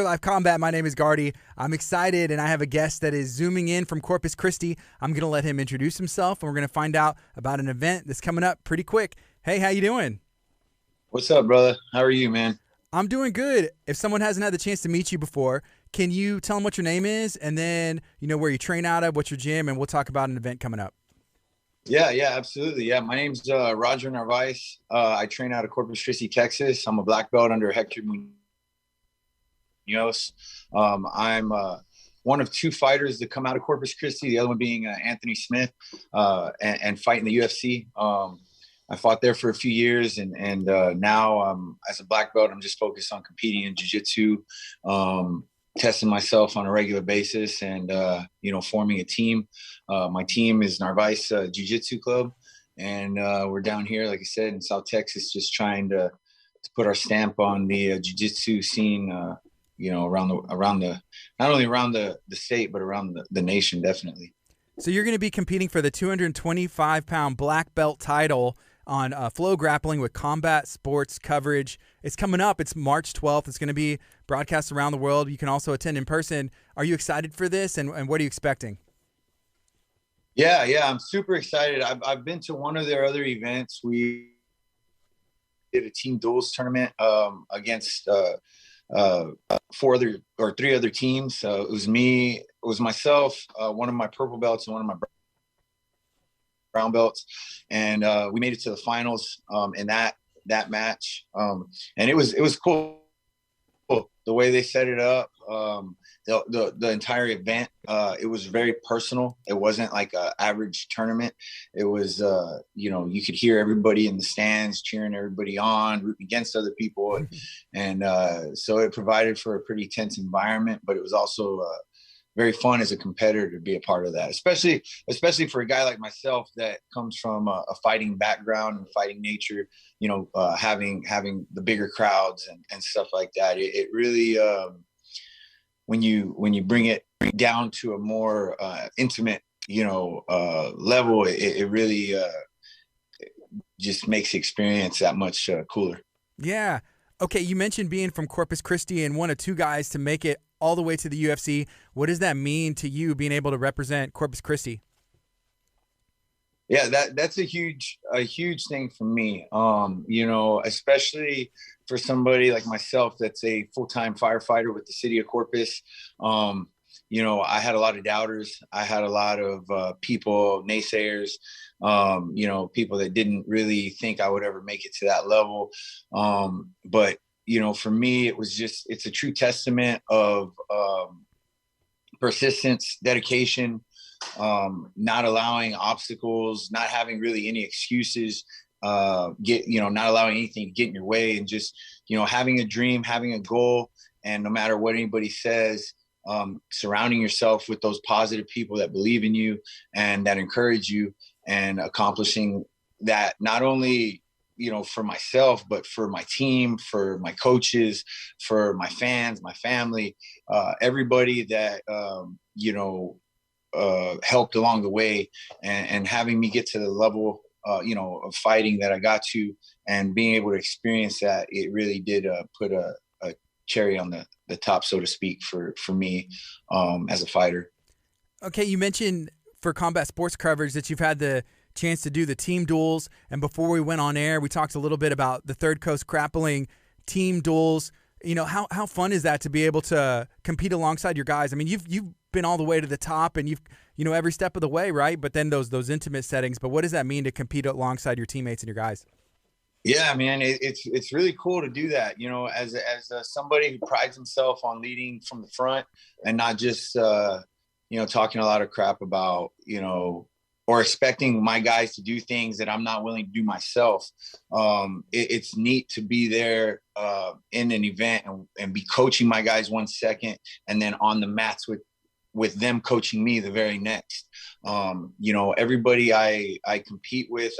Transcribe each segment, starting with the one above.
Live Combat. My name is Gardy. I'm excited, and I have a guest that is zooming in from Corpus Christi. I'm going to let him introduce himself, and we're going to find out about an event that's coming up pretty quick. Hey, how you doing? What's up, brother? How are you, man? I'm doing good. If someone hasn't had the chance to meet you before, can you tell them what your name is, and then where you train out of, what's your gym, and we'll talk about an event coming up. Yeah, absolutely. Yeah, my name's Roger Narvaez. I train out of Corpus Christi, Texas. I'm a black belt under Hector Munoz. I'm one of two fighters that come out of Corpus Christi, the other one being Anthony Smith, and fight in the UFC. I fought there for a few years, and now as a black belt, I'm just focused on competing in jiu-jitsu, testing myself on a regular basis, and forming a team. My team is Narvaez Jiu-Jitsu Club, and we're down here, like I said, in South Texas, just trying to put our stamp on the jiu-jitsu scene. Around the not only around the state, but around the nation, definitely. So you're going to be competing for the 225-pound black belt title on Flograppling with combat sports coverage. It's coming up. It's March 12th. It's going to be broadcast around the world. You can also attend in person. Are you excited for this, and what are you expecting? Yeah, I'm super excited. I've been to one of their other events. We did a team duels tournament against three other teams. It was me, it was myself, one of my purple belts, and one of my brown belts, and we made it to the finals in that match, and it was cool the way they set it up. The entire event, it was very personal. It wasn't like an average tournament. It was you could hear everybody in the stands cheering everybody on, rooting against other people, and so it provided for a pretty tense environment, but it was also very fun as a competitor to be a part of that, especially for a guy like myself that comes from a fighting background and fighting nature, having the bigger crowds and stuff like that. It really, when you bring it down to a more intimate, level, it really just makes the experience that much cooler. Yeah. Okay, you mentioned being from Corpus Christi and one of two guys to make it all the way to the UFC. What does that mean to you, being able to represent Corpus Christi? Yeah, that's a huge thing for me. Especially for somebody like myself that's a full-time firefighter with the city of Corpus. I had a lot of doubters. I had a lot of people, naysayers, people that didn't really think I would ever make it to that level. But for me, it's a true testament of persistence, dedication, not allowing obstacles, not having really any excuses, not allowing anything to get in your way, and just, having a dream, having a goal, and no matter what anybody says, surrounding yourself with those positive people that believe in you and that encourage you, and accomplishing that, not only for myself, but for my team, for my coaches, for my fans, my family, everybody that helped along the way, and having me get to the level of fighting that I got to, and being able to experience that. It really did put a cherry on the top, so to speak, for me as a fighter. Okay, you mentioned for combat sports coverage that you've had the chance to do the team duels, and before we went on air, we talked a little bit about the Third Coast Grappling team duels. How fun is that to be able to compete alongside your guys? I mean, you've been all the way to the top, and you've every step of the way, right? But then those intimate settings. But what does that mean to compete alongside your teammates and your guys? Yeah, man, it's really cool to do that. As somebody who prides himself on leading from the front, and not just talking a lot of crap about or expecting my guys to do things that I'm not willing to do myself. It's neat to be there in an event, and be coaching my guys 1 second, and then on the mats with them coaching me the very next. Everybody I compete with,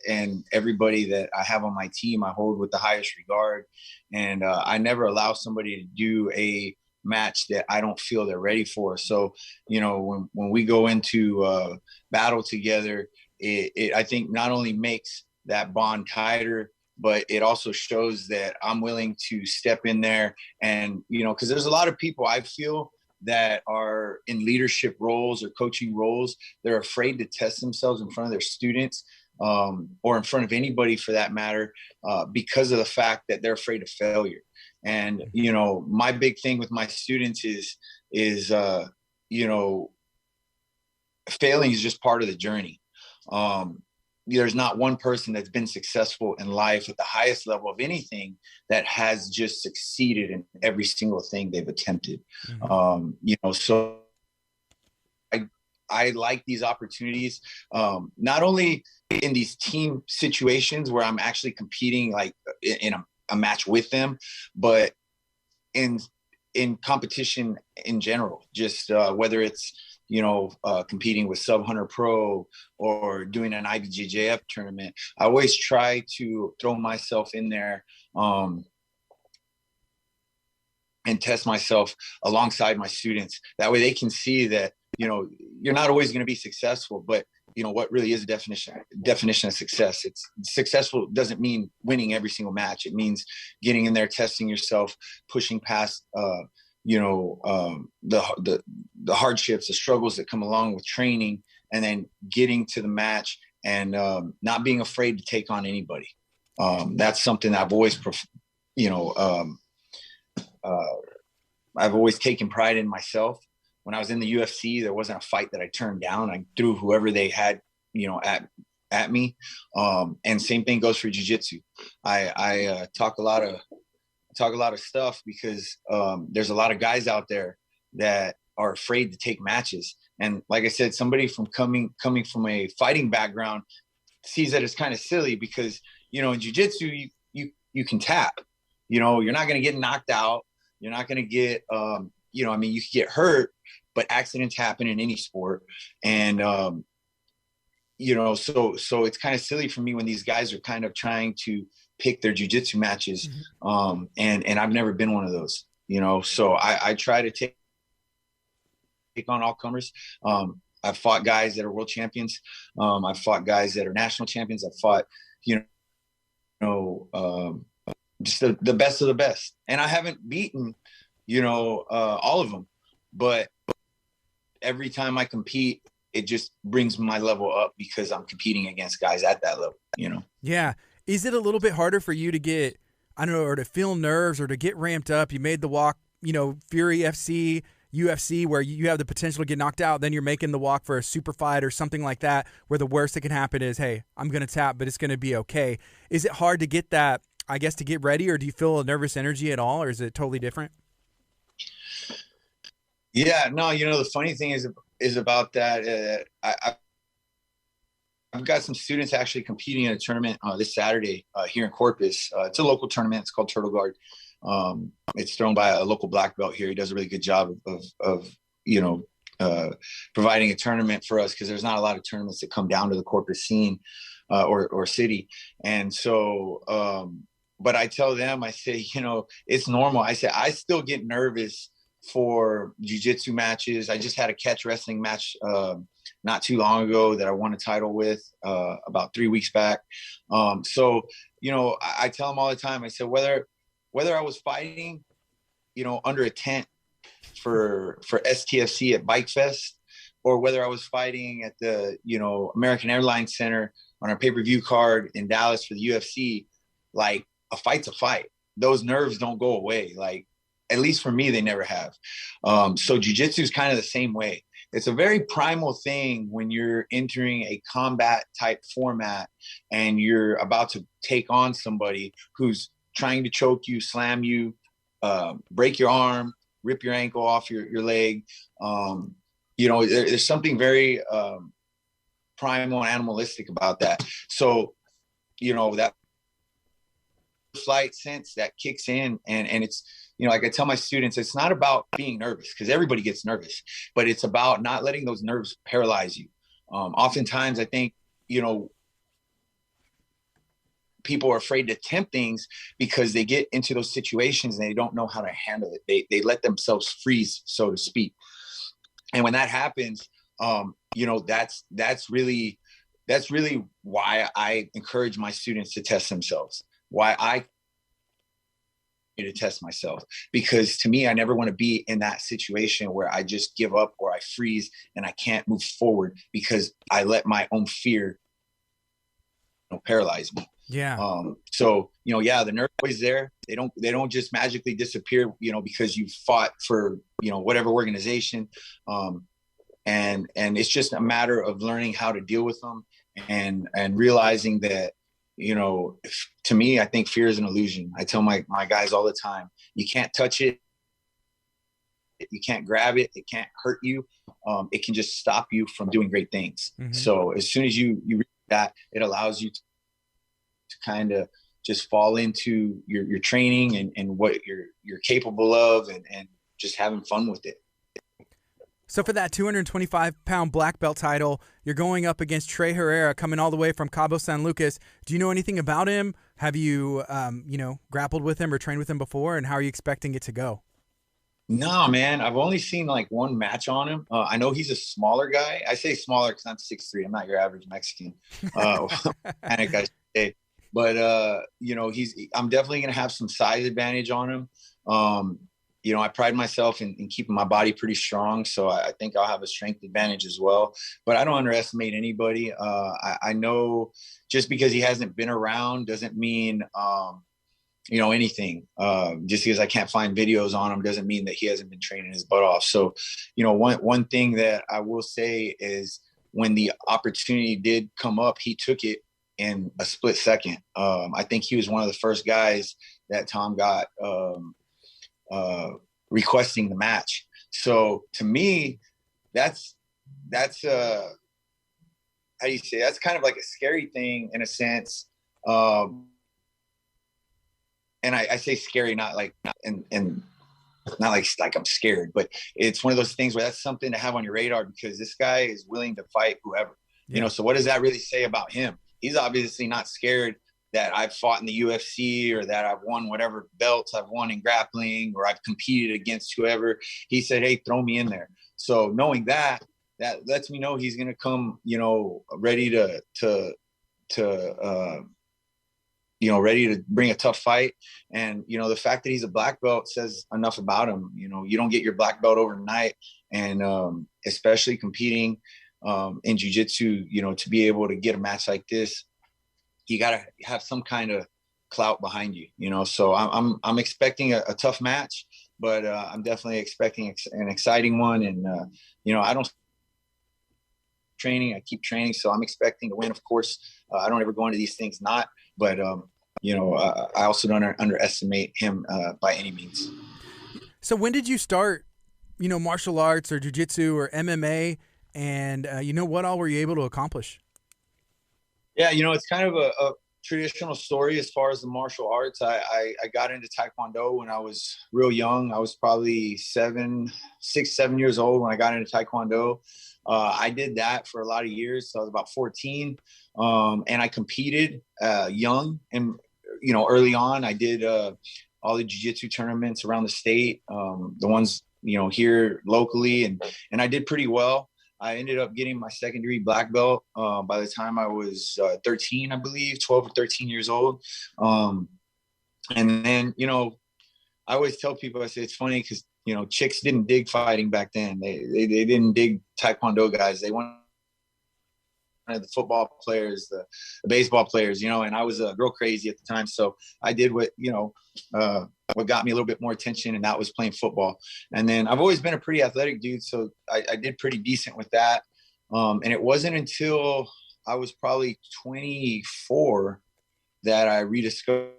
and everybody that I have on my team, I hold with the highest regard. And I never allow somebody to do a match that I don't feel they're ready for. So, when we go into battle together, it I think not only makes that bond tighter, but it also shows that I'm willing to step in there and, because there's a lot of people I feel that are in leadership roles or coaching roles. They're afraid to test themselves in front of their students, or in front of anybody for that matter, because of the fact that they're afraid of failure. And, my big thing with my students is failing is just part of the journey. There's not one person that's been successful in life at the highest level of anything that has just succeeded in every single thing they've attempted. So I like these opportunities, not only in these team situations where I'm actually competing like in a match with them, but in competition in general, just whether it's competing with Sub 100 Pro or doing an IBJJF tournament. I always try to throw myself in there and test myself alongside my students. That way they can see that, you're not always going to be successful, but what really is a definition of success. It's successful doesn't mean winning every single match. It means getting in there, testing yourself, pushing past, the hardships, the struggles that come along with training, and then getting to the match and not being afraid to take on anybody. That's something I've always, I've always taken pride in myself. When I was in the UFC, there wasn't a fight that I turned down. I threw whoever they had, at me. And same thing goes for jiu-jitsu. I talk a lot of stuff because there's a lot of guys out there that are afraid to take matches. And like I said, somebody from coming from a fighting background sees that it's kind of silly because, in jiu-jitsu, you can tap, you're not going to get knocked out. You're not going to get, you can get hurt, but accidents happen in any sport. And, so it's kind of silly for me when these guys are kind of trying to pick their jiu-jitsu matches. And I've never been one of those, so I try to take on all comers. I've fought guys that are world champions. I've fought guys that are national champions. I've fought, just the best of the best. And I haven't beaten, all of them, but every time I compete, it just brings my level up because I'm competing against guys at that level, Yeah. Is it a little bit harder for you to get, I don't know, or to feel nerves or to get ramped up? You made the walk, Fury FC, UFC, where you have the potential to get knocked out. Then you're making the walk for a super fight or something like that, where the worst that can happen is, hey, I'm going to tap, but it's going to be okay. Is it hard to get that, I guess, to get ready, or do you feel a nervous energy at all, or is it totally different? Yeah, no, the funny thing is about that. I've got some students actually competing in a tournament this Saturday here in Corpus. It's a local tournament. It's called Turtle Guard. It's thrown by a local black belt here. He does a really good job of providing a tournament for us because there's not a lot of tournaments that come down to the Corpus scene or city. And so, but I tell them, I say, it's normal. I say, I still get nervous for jiu-jitsu matches. I just had a catch wrestling match not too long ago that I won a title with about 3 weeks back. So, I tell them all the time, I said, whether I was fighting, under a tent for STFC at Bike Fest, or whether I was fighting at the, American Airlines Center on a pay-per-view card in Dallas for the UFC, like a fight's a fight. Those nerves don't go away. Like, at least for me, they never have. So jiu-jitsu is kind of the same way. It's a very primal thing when you're entering a combat type format and you're about to take on somebody who's trying to choke you, slam you, break your arm, rip your ankle off your leg. There's something very primal and animalistic about that. So, that flight sense that kicks in and it's, like I tell my students, it's not about being nervous because everybody gets nervous, but it's about not letting those nerves paralyze you. Oftentimes I think, people are afraid to attempt things because they get into those situations and they don't know how to handle it. They let themselves freeze, so to speak. And when that happens, that's really why I encourage my students to test themselves. why I to test myself, because to me, I never want to be in that situation where I just give up or I freeze and I can't move forward because I let my own fear paralyze me. Yeah. So, yeah, the nerve is there. They don't just magically disappear, because you fought for, whatever organization. And it's just a matter of learning how to deal with them and realizing that, to me, I think fear is an illusion. I tell my guys all the time, you can't touch it. You can't grab it. It can't hurt you. It can just stop you from doing great things. Mm-hmm. So as soon as you read that, it allows you to kind of just fall into your training and what you're capable of and just having fun with it. So for that 225-pound black belt title, you're going up against Trey Herrera, coming all the way from Cabo San Lucas. Do you know anything about him? Have you, grappled with him or trained with him before? And how are you expecting it to go? No, man. I've only seen like one match on him. I know he's a smaller guy. I say smaller because I'm 6'3". I'm not your average Mexican. Panic, I say. But, I'm definitely going to have some size advantage on him. I pride myself in keeping my body pretty strong. So I think I'll have a strength advantage as well. But I don't underestimate anybody. I know just because he hasn't been around doesn't mean, anything. Just because I can't find videos on him doesn't mean that he hasn't been training his butt off. So, one thing that I will say is when the opportunity did come up, he took it in a split second. I think he was one of the first guys that Tom got requesting the match. So to me, that's how do you say, that's kind of like a scary thing in a sense. And I say scary, not like I'm scared, but it's one of those things where that's something to have on your radar because this guy is willing to fight whoever, so what does that really say about him? He's obviously not scared that I've fought in the UFC or that I've won whatever belts I've won in grappling or I've competed against whoever. He said, hey, throw me in there. So knowing that lets me know he's going to come, ready to ready to bring a tough fight. And, the fact that he's a black belt says enough about him. You don't get your black belt overnight. And especially competing in jiu-jitsu, to be able to get a match like this, you got to have some kind of clout behind you, so I'm expecting a tough match, but I'm definitely expecting an exciting one. And, I don't training, I keep training. So I'm expecting to win. Of course, I don't ever go into these things not, but I also don't underestimate him by any means. So when did you start, martial arts or jiu-jitsu or MMA? And what all were you able to accomplish? Yeah, it's kind of a traditional story as far as the martial arts. I got into Taekwondo when I was real young. I was probably 6, 7 years old when I got into Taekwondo. I did that for a lot of years. So I was about 14. And I competed young and, early on. I did all the jiu-jitsu tournaments around the state, the ones, here locally. And I did pretty well. I ended up getting my second-degree black belt by the time I was 13, I believe, 12 or 13 years old. And then, I always tell people, I say it's funny because, chicks didn't dig fighting back then. They didn't dig Taekwondo guys. They wanted the football players, the baseball players, and I was girl crazy at the time. So I did what got me a little bit more attention, and that was playing football. And then I've always been a pretty athletic dude, so I did pretty decent with that. And it wasn't until I was probably 24 that I rediscovered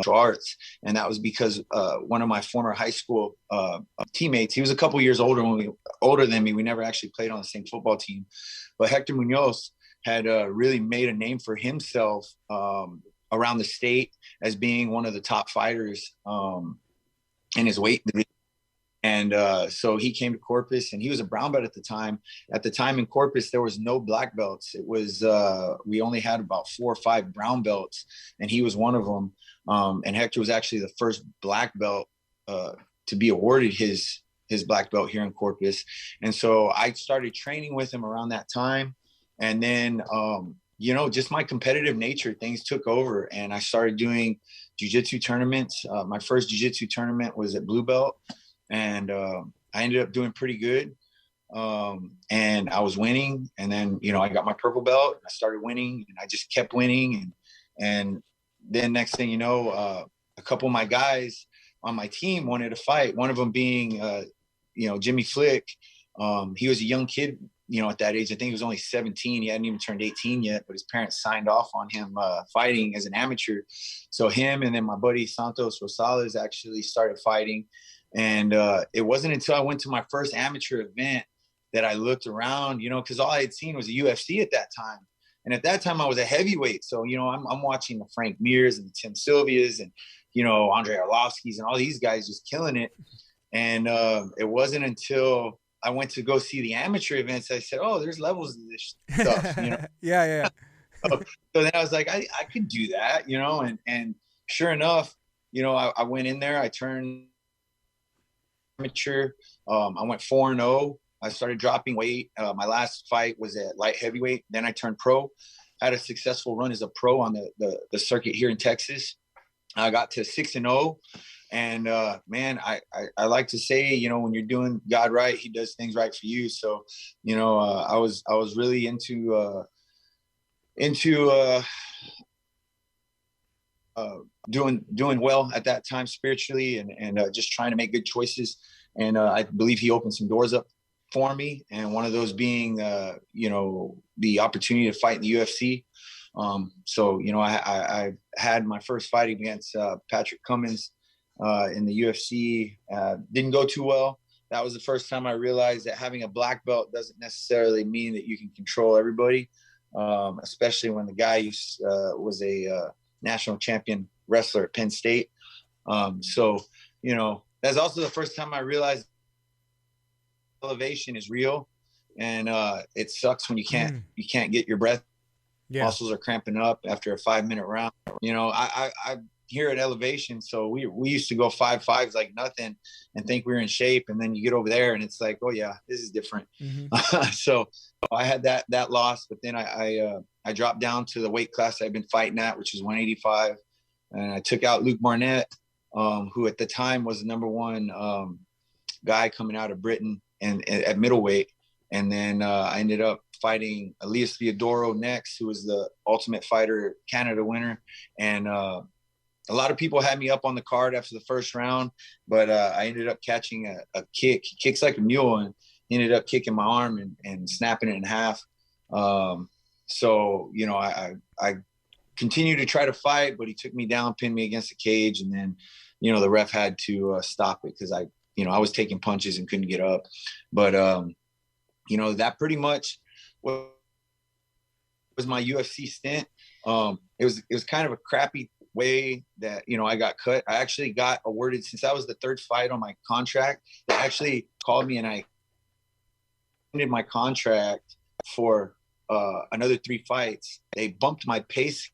arts, and that was because one of my former high school teammates, he was a couple years older than me. We never actually played on the same football team, but Hector Munoz had really made a name for himself around the state as being one of the top fighters in his weight division. And so he came to Corpus, and he was a brown belt at the time. At the time in Corpus, there was no black belts. It was we only had about 4 or 5 brown belts, and he was one of them. And Hector was actually the first black belt to be awarded his black belt here in Corpus. And so I started training with him around that time. And then just my competitive nature, things took over, and I started doing jiu-jitsu tournaments. My first jiu-jitsu tournament was at blue belt, and I ended up doing pretty good. And I was winning, and then, I got my purple belt, and I started winning, and I just kept winning. And then next thing you know, a couple of my guys on my team wanted to fight. One of them being, Jimmy Flick. He was a young kid, at that age. I think he was only 17. He hadn't even turned 18 yet, but his parents signed off on him fighting as an amateur. So him and then my buddy Santos Rosales actually started fighting. And it wasn't until I went to my first amateur event that I looked around, because all I had seen was a UFC at that time. And at that time I was a heavyweight. So, I'm watching the Frank Mears and the Tim Sylvias and, Andre Arlovsky's and all these guys just killing it. And it wasn't until I went to go see the amateur events, I said, oh, there's levels of this stuff, Yeah. So then I was like, I could do that, and sure enough, I went in there, I turned amateur. I went 4-0. I started dropping weight. My last fight was at light heavyweight. Then I turned pro. Had a successful run as a pro on the circuit here in Texas. I got to 6-0. And man, I like to say, when you're doing God right, He does things right for you. So, I was really into doing well at that time spiritually, and just trying to make good choices. And I believe He opened some doors up for me, and one of those being the opportunity to fight in the UFC. So I had my first fight against Patrick Cummins in the UFC. Didn't go too well. That was the first time I realized that having a black belt doesn't necessarily mean that you can control everybody, especially when the guy was a national champion wrestler at Penn State. So that's also the first time I realized elevation is real, and it sucks when you can't get your breath. Yeah. Muscles are cramping up after a 5-minute round. I here at elevation, so we used to go 5-5s like nothing and think we were in shape, and then you get over there and it's like, oh yeah, this is different. So I had that loss, but then I dropped down to the weight class I've been fighting at, which is 185, and I took out Luke Barnett, who at the time was the number one guy coming out of Britain and at middleweight. And then I ended up fighting Elias Theodoro next, who was the Ultimate Fighter Canada winner. And a lot of people had me up on the card after the first round, but I ended up catching a kick. He kicks like a mule, and he ended up kicking my arm and snapping it in half. So, I continued to try to fight, but he took me down, pinned me against the cage. And then, the ref had to stop it because I was taking punches and couldn't get up. But, that pretty much was my UFC stint. It was kind of a crappy way that, I got cut. I actually got awarded, since that was the third fight on my contract, they actually called me and I ended my contract for another 3 fights. They bumped my pace.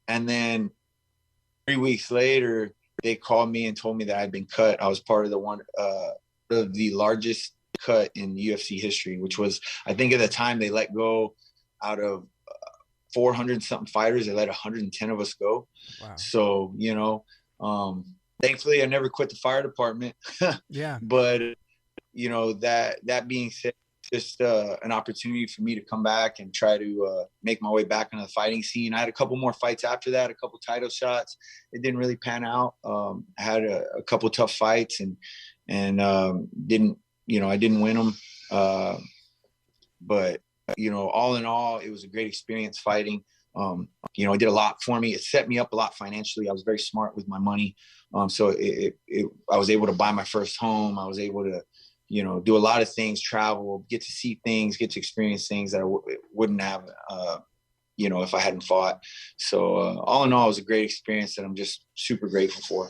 And then 3 weeks later, they called me and told me that I'd been cut. I was part of the largest cut in UFC history, which was, I think at the time they let go out of 400 something fighters, they let 110 of us go. Wow. So, thankfully I never quit the fire department. Yeah. But, that being said, just an opportunity for me to come back and try to make my way back into the fighting scene. I had a couple more fights after that, a couple title shots. It didn't really pan out. I had a couple tough fights and didn't, I didn't win them. But, all in all, it was a great experience fighting. It did a lot for me. It set me up a lot financially. I was very smart with my money. So I was able to buy my first home. I was able to, do a lot of things, travel, get to see things, get to experience things that I wouldn't have, if I hadn't fought. So all in all, it was a great experience that I'm just super grateful for.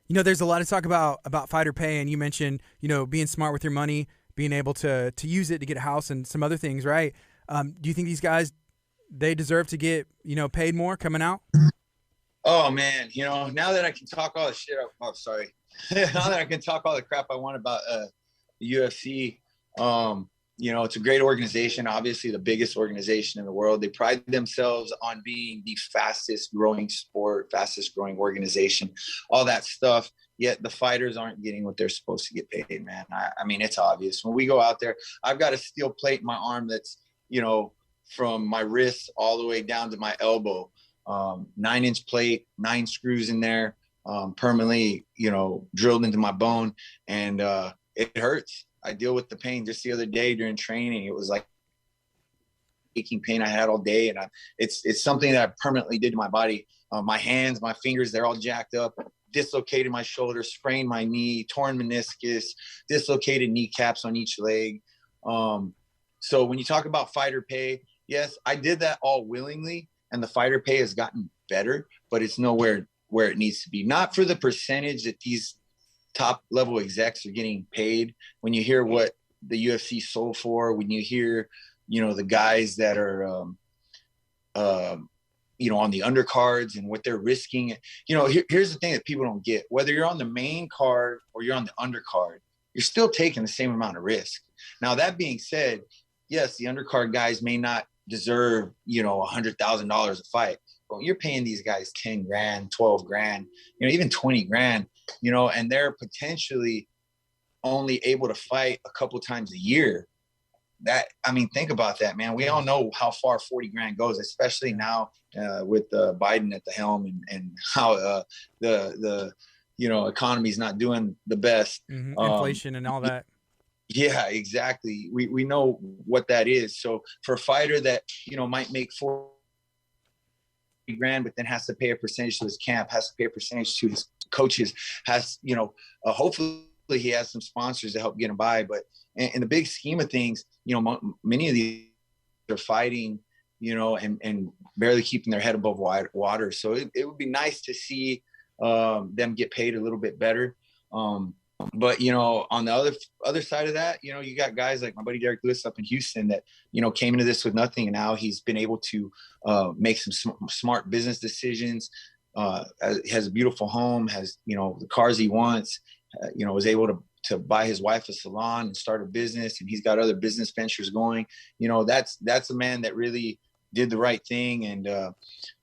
There's a lot of talk about fighter pay, and you mentioned, being smart with your money, being able to use it to get a house and some other things, right? Do you think these guys, they deserve to get, paid more coming out? Oh man, now that I can talk all the shit, sorry. Now that I can talk all the crap I want about the UFC, You know, it's a great organization, obviously the biggest organization in the world. They pride themselves on being the fastest growing sport, fastest growing organization, all that stuff. Yet the fighters aren't getting what they're supposed to get paid, man. I mean, it's obvious. When we go out there, I've got a steel plate in my arm that's, you know, from my wrist all the way down to my elbow, 9-inch plate, 9 screws in there, permanently, you know, drilled into my bone. And it hurts. I deal with the pain. Just the other day during training, it was like aching pain I had all day. And it's something that I permanently did to my body. My hands, my fingers, they're all jacked up, dislocated my shoulder, sprained my knee, torn meniscus, dislocated kneecaps on each leg. So when you talk about fighter pay, yes, I did that all willingly, and the fighter pay has gotten better, but it's nowhere where it needs to be. Not for the percentage that these top level execs are getting paid. When you hear what the UFC sold for, when you hear, you know, the guys that are, you know, on the undercards and what they're risking, you know, here's the thing that people don't get. Whether you're on the main card or you're on the undercard, you're still taking the same amount of risk. Now, that being said, yes, the undercard guys may not deserve, you know, $100,000 a fight, but you're paying these guys 10 grand, 12 grand, you know, even 20 grand, you know, and they're potentially only able to fight a couple times a year. That, I mean, think about that, man. We all know how far 40 grand goes, especially now with Biden at the helm and how the you know, economy's not doing the best. Inflation and all that. Yeah, exactly. We know what that is. So for a fighter that, you know, might make 40 grand, but then has to pay a percentage to his camp, has to pay a percentage to his coaches, has, you know, hopefully he has some sponsors to help get him by. But in the big scheme of things, you know, many of these are fighting, you know, and barely keeping their head above water. So it would be nice to see them get paid a little bit better. But, you know, on the other side of that, you know, you got guys like my buddy Derek Lewis up in Houston that, you know, came into this with nothing. And now he's been able to make some smart business decisions, has a beautiful home, has, you know, the cars he wants, you know, was able to buy his wife a salon and start a business. And he's got other business ventures going. You know, that's a man that really did the right thing and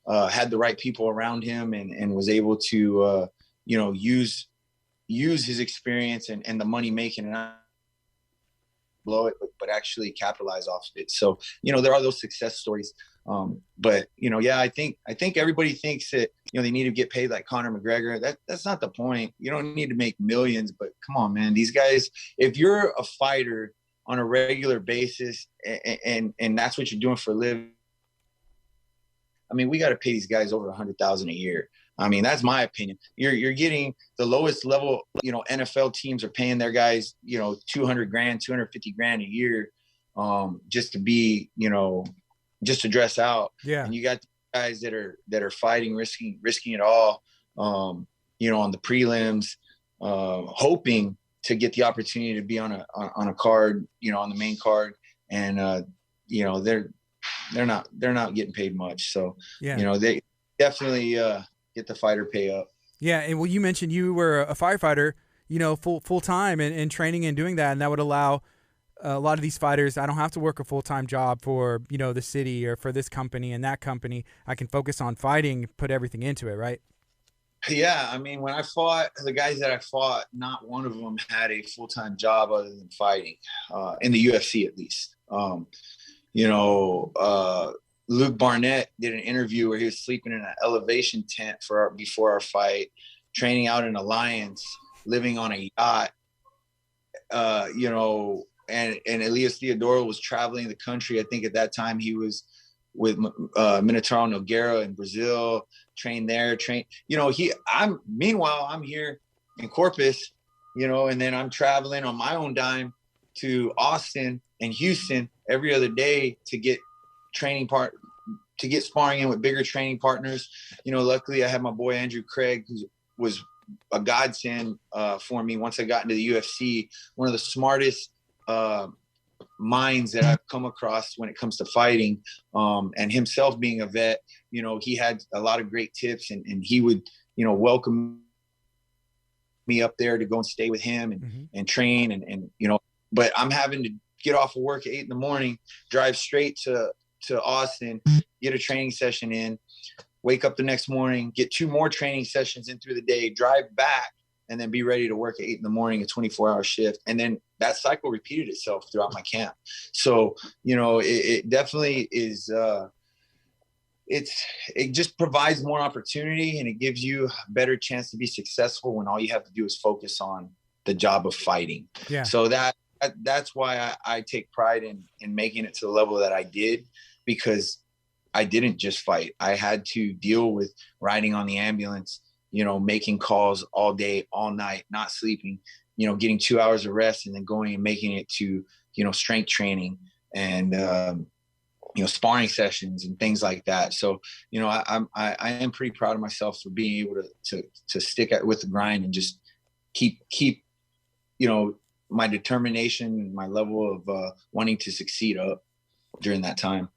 had the right people around him and was able to, you know, use his experience and the money making and not blow it, but actually capitalize off of it. So, you know, there are those success stories. But, you know, yeah, I think everybody thinks that, you know, they need to get paid like Conor McGregor. That's not the point. You don't need to make millions, but come on, man, these guys, if you're a fighter on a regular basis and that's what you're doing for a living, I mean, we got to pay these guys over $100,000 a year. I mean, that's my opinion. You're getting the lowest level, you know, NFL teams are paying their guys, you know, 200 grand, 250 grand a year, just to be, you know, just to dress out. Yeah. And you got guys that are fighting, risking it all, you know, on the prelims, hoping to get the opportunity to be on a card, you know, on the main card. And, you know, they're not getting paid much. So, yeah, you know, they definitely, get the fighter pay up. Yeah. And well, you mentioned you were a firefighter, you know, full time and training and doing that. And that would allow a lot of these fighters, I don't have to work a full-time job for, you know, the city or for this company and that company. I can focus on fighting, put everything into it. Right. Yeah. I mean, when I fought the guys that I fought, not one of them had a full-time job other than fighting, in the UFC at least. You know, Luke Barnett did an interview where he was sleeping in an elevation tent before our fight, training out in Alliance, living on a yacht, you know, and Elias Theodoro was traveling the country. I think at that time he was with Minotauro Nogueira in Brazil, trained there, you know, meanwhile, I'm here in Corpus, you know, and then I'm traveling on my own dime to Austin and Houston every other day to get sparring in with bigger training partners. You know, luckily I had my boy Andrew Craig, who was a godsend for me once I got into the UFC. One of the smartest minds that I've come across when it comes to fighting, and himself being a vet, you know, he had a lot of great tips and he would, you know, welcome me up there to go and stay with him and train and, you know, but I'm having to get off of work at 8 in the morning, drive straight to Austin, get a training session in, wake up the next morning, get 2 more training sessions in through the day, drive back, and then be ready to work at 8 in the morning, a 24-hour shift. And then that cycle repeated itself throughout my camp. So, it definitely is, it just provides more opportunity, and it gives you a better chance to be successful when all you have to do is focus on the job of fighting. Yeah. So that's why I take pride in making it to the level that I did, because I didn't just fight. I had to deal with riding on the ambulance, making calls all day, all night, not sleeping, getting 2 hours of rest, and then going and making it to, strength training and, sparring sessions and things like that. So, I am pretty proud of myself for being able to stick with the grind and just keep, my determination and my level of wanting to succeed up during that time.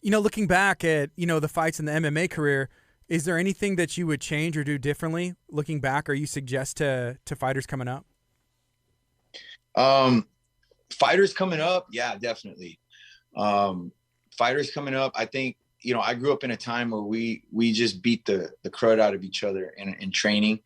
Looking back at, the fights in the MMA career, is there anything that you would change or do differently looking back, or you suggest to fighters coming up? Fighters coming up. Yeah, definitely. Fighters coming up. I think, I grew up in a time where we just beat the crud out of each other in training.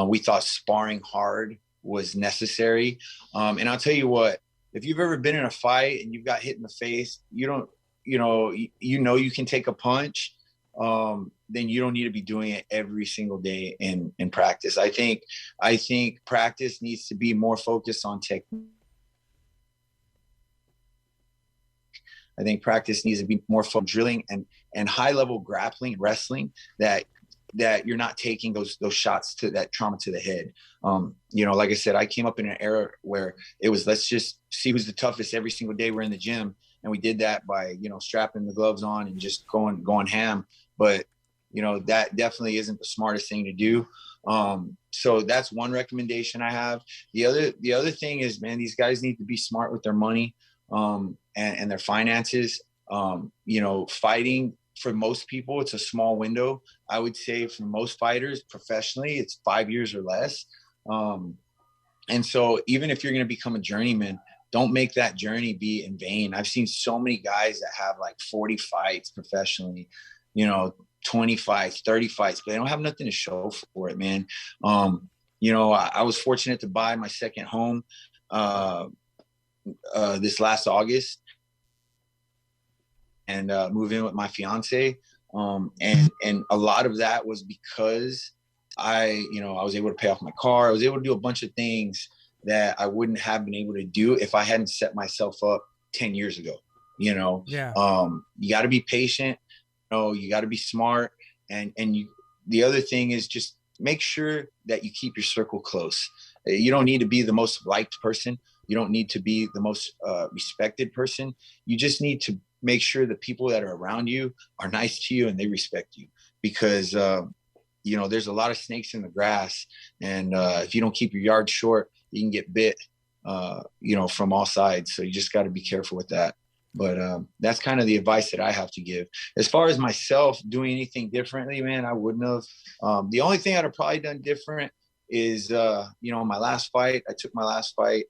We thought sparring hard was necessary. And I'll tell you what, if you've ever been in a fight and you've got hit in the face, you can take a punch, then you don't need to be doing it every single day in practice. I think practice needs to be more focused on technique. I think practice needs to be more focused on drilling and high level grappling, wrestling, that you're not taking those shots to that trauma to the head. Like I said, I came up in an era where it was, let's just see who's the toughest every single day we're in the gym. And we did that by, strapping the gloves on and just going ham. But, that definitely isn't the smartest thing to do. So that's one recommendation I have. The other thing is, man, these guys need to be smart with their money, and their finances. Fighting, for most people, it's a small window. I would say for most fighters professionally, it's 5 years or less. And so even if you're going to become a journeyman, don't make that journey be in vain. I've seen so many guys that have like 40 fights professionally, 20 fights, 30 fights, but they don't have nothing to show for it, man. I was fortunate to buy my second home this last August and move in with my fiance. And a lot of that was because I was able to pay off my car. I was able to do a bunch of things that I wouldn't have been able to do if I hadn't set myself up 10 years ago. Yeah. You got to be patient. You got to be smart. And the other thing is just make sure that you keep your circle close. You don't need to be the most liked person. You don't need to be the most respected person. You just need to make sure the people that are around you are nice to you and they respect you, because, there's a lot of snakes in the grass. And if you don't keep your yard short, you can get bit, from all sides. So you just got to be careful with that. But that's kind of the advice that I have to give. As far as myself doing anything differently, man, I wouldn't have. The only thing I'd have probably done different is, my last fight, I took my last fight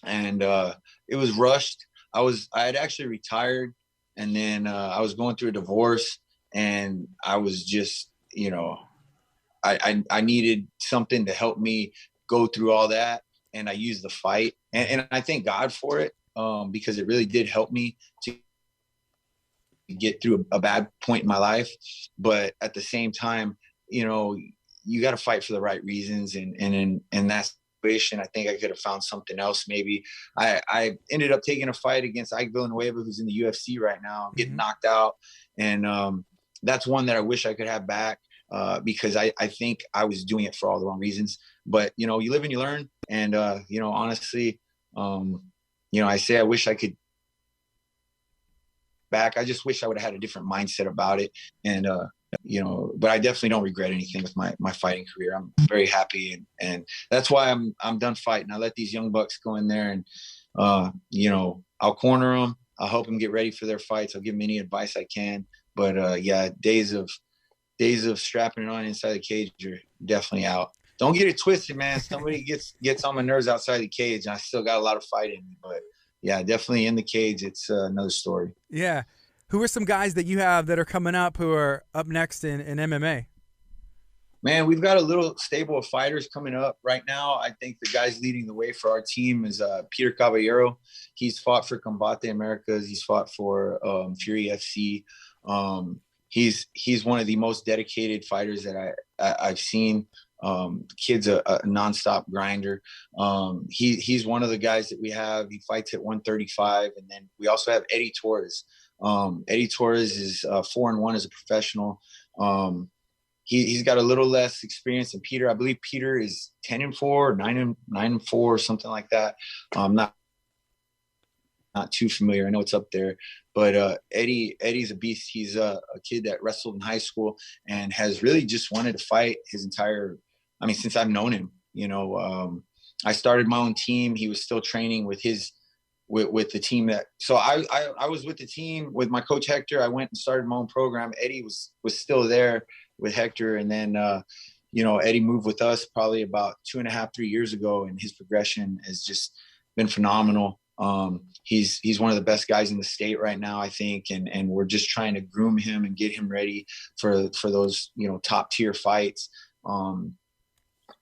and it was rushed. I had actually retired, and then I was going through a divorce, and I was just, I needed something to help me go through all that. And I used the fight, and I thank God for it. Because it really did help me to get through a bad point in my life. But at the same time, you got to fight for the right reasons. And in that situation, I think I could have found something else. Maybe I ended up taking a fight against Ike Villanueva, who's in the UFC right now, getting knocked out. And that's one that I wish I could have back, because I think I was doing it for all the wrong reasons. But, you live and you learn. And, honestly, I say I wish I could back. I just wish I would have had a different mindset about it. And, but I definitely don't regret anything with my fighting career. I'm very happy. And that's why I'm done fighting. I let these young bucks go in there and, I'll corner them. I'll help them get ready for their fights. I'll give them any advice I can. But, days of strapping it on inside the cage are definitely out. Don't get it twisted, man. Somebody gets on my nerves outside the cage, and I still got a lot of fight in me. But yeah, definitely in the cage, it's another story. Yeah. Who are some guys that you have that are coming up who are up next in MMA? Man, we've got a little stable of fighters coming up right now. I think the guys leading the way for our team is Peter Caballero. He's fought for Combate Americas. He's fought for Fury FC. He's one of the most dedicated fighters that I've seen. Kid's a nonstop grinder. He's one of the guys that we have. He fights at 135, and then we also have Eddie Torres. Eddie Torres is 4-1 as a professional. He's got a little less experience than Peter. I believe Peter is 10-4, or 9-4, or something like that. Not too familiar. I know it's up there, but Eddie's a beast. He's a kid that wrestled in high school and has really just wanted to fight his entire. I mean, since I've known him, I started my own team. He was still training with the team that. So I was with the team with my coach Hector. I went and started my own program. Eddie was still there with Hector, and then Eddie moved with us probably about 2.5, 3 years ago, and his progression has just been phenomenal. He's one of the best guys in the state right now, I think, and we're just trying to groom him and get him ready for those top tier fights.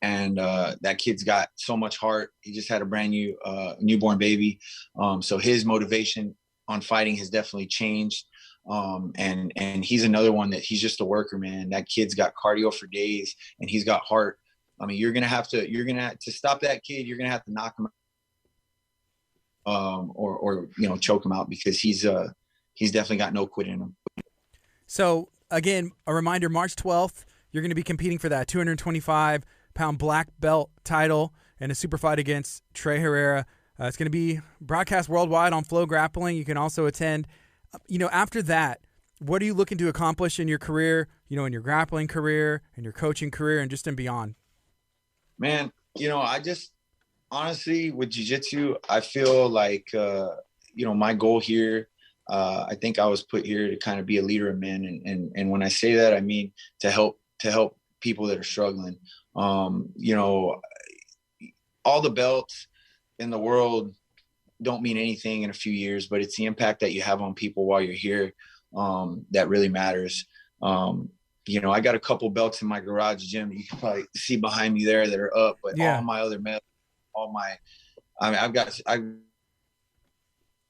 And that kid's got so much heart. He just had a brand new newborn baby, so his motivation on fighting has definitely changed. And he's another one that he's just a worker, man. That kid's got cardio for days, and he's got heart. I mean, you're gonna have to stop that kid. You're gonna have to knock him, or choke him out, because he's definitely got no quit in him. So again, a reminder: March 12th, you're going to be competing for that 225-pound black belt title and a super fight against Trey Herrera. It's going to be broadcast worldwide on Flograppling. You can also attend. After that, what are you looking to accomplish in your career, in your grappling career, in your coaching career, and just and beyond? Man, I just honestly, with jiu-jitsu, I feel like, my goal here, I think I was put here to kind of be a leader of men. And when I say that, I mean to help people that are struggling. All the belts in the world don't mean anything in a few years, but it's the impact that you have on people while you're here that really matters. I got a couple belts in my garage gym that you can probably see behind me there that are up, but all my other medals, I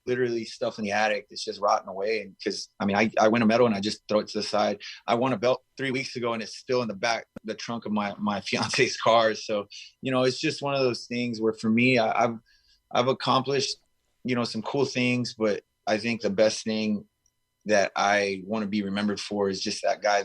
literally stuff in the attic that's just rotting away. And because I win a medal and I just throw it to the side. I won a belt 3 weeks ago and it's still in the trunk of my fiance's car. So, it's just one of those things where for me, I've accomplished, some cool things, but I think the best thing that I want to be remembered for is just that guy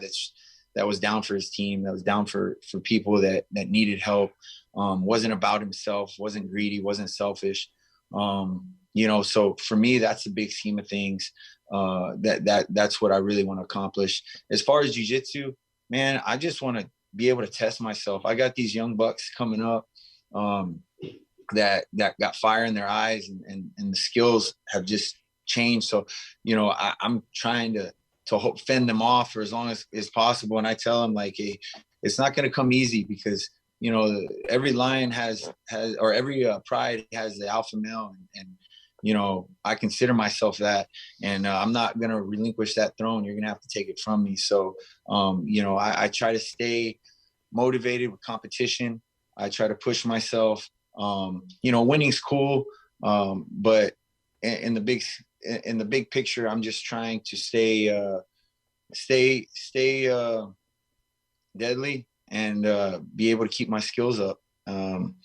that was down for his team, that was down for people that needed help, wasn't about himself, wasn't greedy, wasn't selfish. So for me, that's the big scheme of things. That's what I really want to accomplish. As far as jiu-jitsu, man, I just want to be able to test myself. I got these young bucks coming up, that got fire in their eyes, and the skills have just changed. So, I'm trying to fend them off for as long as possible. And I tell them, like, hey, it's not going to come easy, because, every lion has or every pride has the alpha male, and I consider myself that, and I'm not going to relinquish that throne. You're going to have to take it from me. So, I try to stay motivated with competition. I try to push myself. Winning's cool, but in the big picture, I'm just trying to stay deadly and be able to keep my skills up. And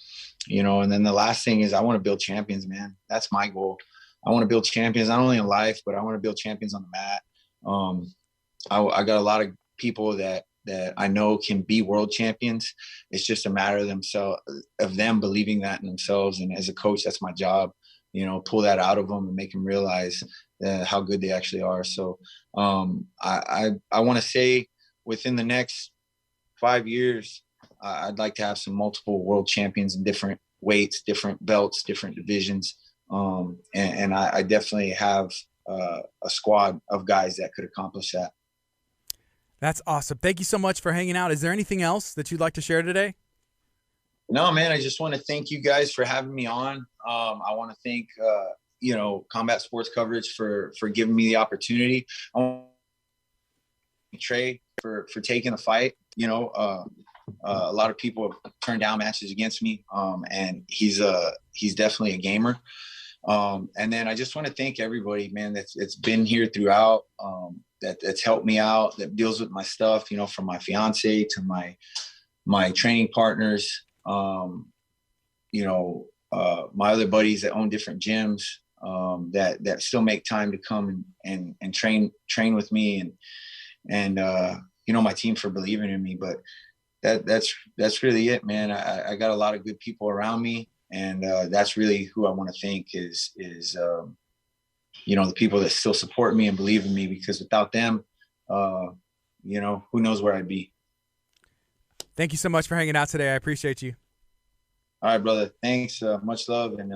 then the last thing is I want to build champions, man. That's my goal. I want to build champions, not only in life, but I want to build champions on the mat. I got a lot of people that I know can be world champions. It's just a matter of them believing that in themselves. And as a coach, that's my job, pull that out of them and make them realize how good they actually are. So I want to say within the next 5 years, I'd like to have some multiple world champions in different weights, different belts, different divisions. And I definitely have a squad of guys that could accomplish that. That's awesome. Thank you so much for hanging out. Is there anything else that you'd like to share today? No, man, I just want to thank you guys for having me on. I want to thank combat sports coverage for giving me the opportunity. I want to Trey for taking the fight. A lot of people have turned down matches against me, and he's definitely a gamer. And then I just want to thank everybody, man, that's been here throughout, that's helped me out, that deals with my stuff, from my fiance to my training partners, my other buddies that own different gyms, that still make time to come and train with me, and my team for believing in me. But that's really it, man. I got a lot of good people around me, and that's really who I want to thank is the people that still support me and believe in me, because without them, who knows where I'd be. Thank you so much for hanging out today. I appreciate you. All right, brother. Thanks. Much love. And